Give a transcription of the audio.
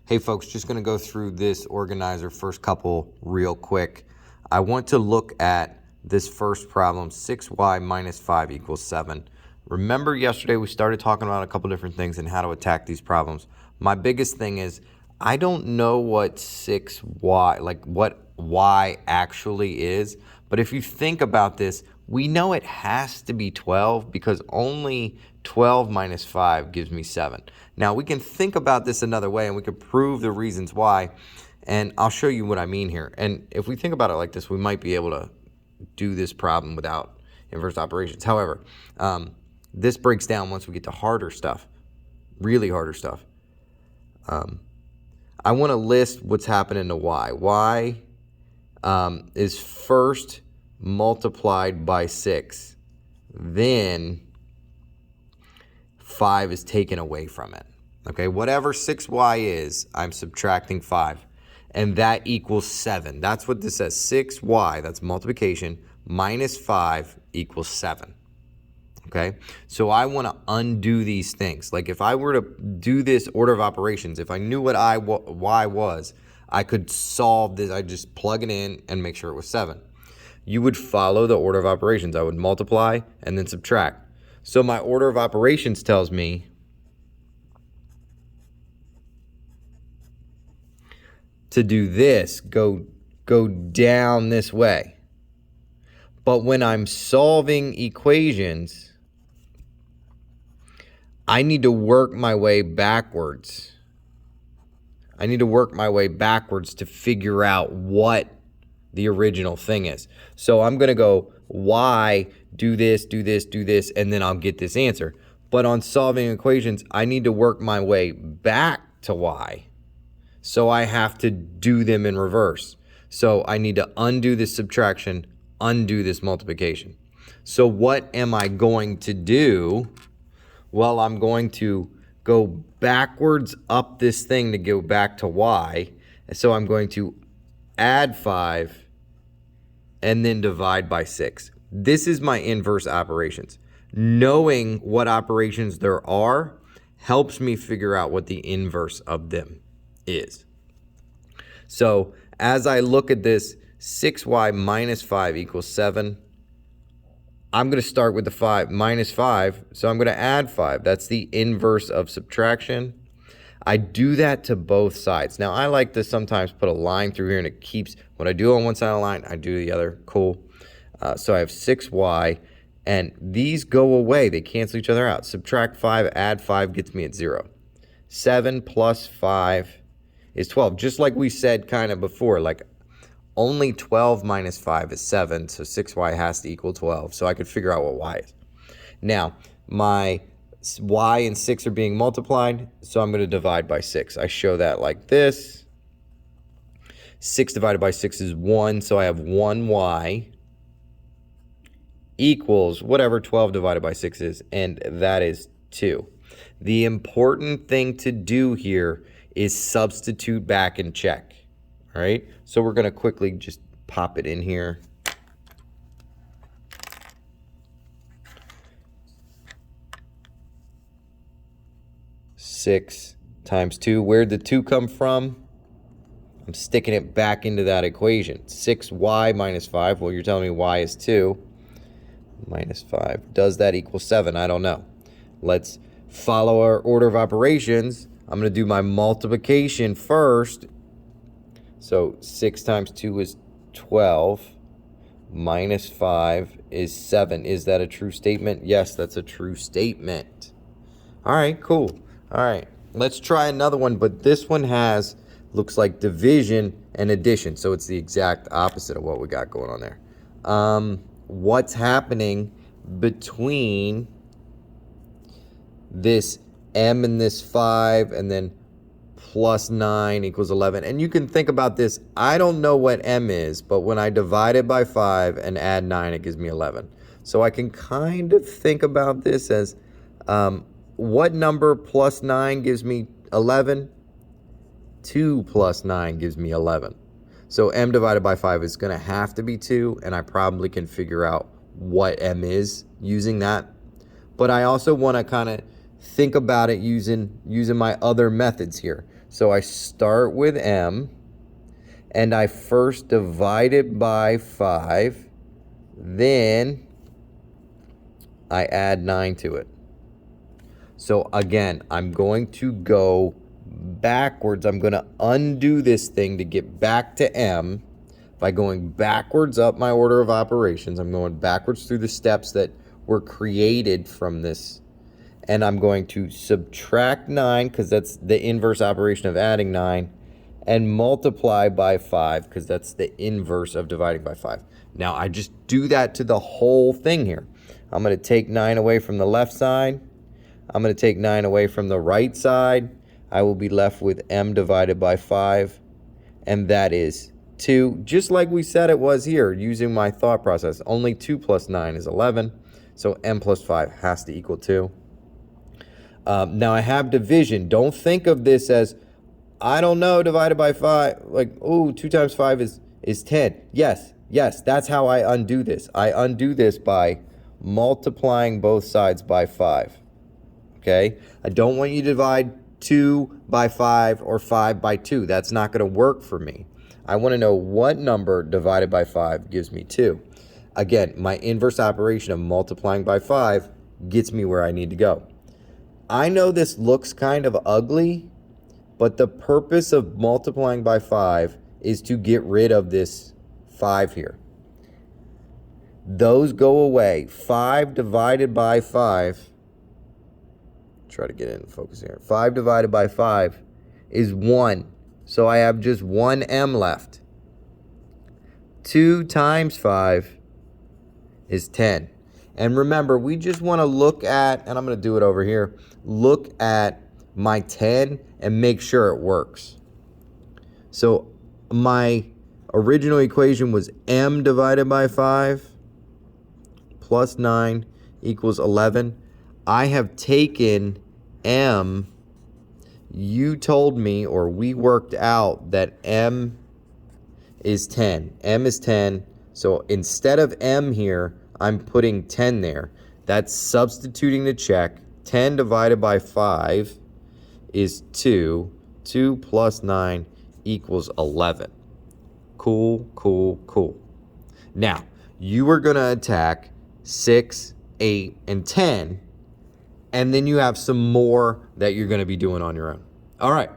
Hey folks, just going to go through this organizer first couple real quick. I want to look at this first problem, 6y minus 5 equals 7. Remember yesterday we started talking about a couple different things and how to attack these problems. My biggest thing is I don't know what 6y, like what y actually is, but if you think about this, we know it has to be 12 because only 12 minus 5 gives me 7. Now we can think about this another way and we can prove the reasons why, and I'll show you what I mean here. And if we think about it like this, we might be able to do this problem without inverse operations. However, this breaks down once we get to harder stuff, really harder stuff. I want to list what's happening to y. Y is first multiplied by 6, then 5 is taken away from it. Okay, whatever 6y is, I'm subtracting 5, and that equals 7. That's what this says. 6y, that's multiplication, minus 5 equals 7. Okay, so I want to undo these things. Like if I were to do this order of operations, if I knew what y was, I could solve this. I'd just plug it in and make sure it was 7. You would follow the order of operations. I would multiply and then subtract. So my order of operations tells me to do this, go down this way. But when I'm solving equations, I need to work my way backwards. I need to work my way backwards to figure out what the original thing is. So I'm going to go y, do this, do this, do this, and then I'll get this answer. But on solving equations, I need to work my way back to y. So I have to do them in reverse. So I need to undo this subtraction, undo this multiplication. So what am I going to do? Well, I'm going to go backwards up this thing to go back to y. So I'm going to add 5 and then divide by 6. This is my inverse operations. Knowing what operations there are helps me figure out what the inverse of them is. So as I look at this, 6y minus 5 equals 7. I'm going to start with the 5 minus 5, so I'm going to add 5. That's the inverse of subtraction. I do that to both sides. Now, I like to sometimes put a line through here, and it keeps, what I do on one side of the line, I do the other. Cool. So I have 6y, and these go away. They cancel each other out. Subtract 5, add 5 gets me at 0. 7 plus 5 is 12. Just like we said kind of before, like only 12 minus 5 is 7, so 6y has to equal 12. So I could figure out what y is. Now, my y and 6 are being multiplied, so I'm going to divide by 6. I show that like this. 6 divided by 6 is 1, so I have 1y equals whatever 12 divided by 6 is, and that is 2. The important thing to do here is substitute back and check. All right, so we're going to quickly just pop it in here. Six times 2. Where'd the 2 come from? I'm sticking it back into that equation. 6y minus 5. Well, you're telling me y is 2. Minus 5. Does that equal 7? I don't know. Let's follow our order of operations. I'm going to do my multiplication first. So 6 times 2 is 12. Minus 5 is 7. Is that a true statement? Yes, that's a true statement. All right, cool. All right, let's try another one, but this one looks like division and addition. So it's the exact opposite of what we got going on there. What's happening between this m and this 5 and then plus 9 equals 11. And you can think about this. I don't know what m is, but when I divide it by 5 and add 9, it gives me 11. So I can kind of think about this as what number plus 9 gives me 11? 2 plus 9 gives me 11. So m divided by 5 is going to have to be 2, and I probably can figure out what m is using that. But I also want to kind of think about it using my other methods here. So I start with m, and I first divide it by 5, then I add 9 to it. So again, I'm going to go backwards. I'm going to undo this thing to get back to m by going backwards up my order of operations. I'm going backwards through the steps that were created from this. And I'm going to subtract 9, because that's the inverse operation of adding 9, and multiply by 5, because that's the inverse of dividing by 5. Now, I just do that to the whole thing here. I'm going to take 9 away from the left side. I'm going to take 9 away from the right side. I will be left with m divided by 5, and that is 2, just like we said it was here, using my thought process. Only 2 plus 9 is 11, so m plus 5 has to equal 2. Now I have division. Don't think of this as, I don't know, divided by 5, like, oh, 2 times 5 is 10. Yes, that's how I undo this. I undo this by multiplying both sides by 5. Okay? I don't want you to divide 2 by 5 or 5 by 2. That's not going to work for me. I want to know what number divided by 5 gives me 2. Again, my inverse operation of multiplying by 5 gets me where I need to go. I know this looks kind of ugly, but the purpose of multiplying by 5 is to get rid of this 5 here. Those go away. 5 divided by 5, try to get in focus here. 5 divided by 5 is 1. So I have just 1 m left. 2 times 5 is 10. And remember, we just want to look at, and I'm going to do it over here, look at my 10 and make sure it works. So my original equation was m divided by 5 plus 9 equals 11. I have taken m. You told me, or we worked out, that m is 10. M is 10. So instead of m here, I'm putting 10 there. That's substituting the check. 10 divided by 5 is 2. 2 plus 9 equals 11. Cool, cool, cool. Now, you are going to attack 6, 8, and 10, and then you have some more that you're going to be doing on your own. All right.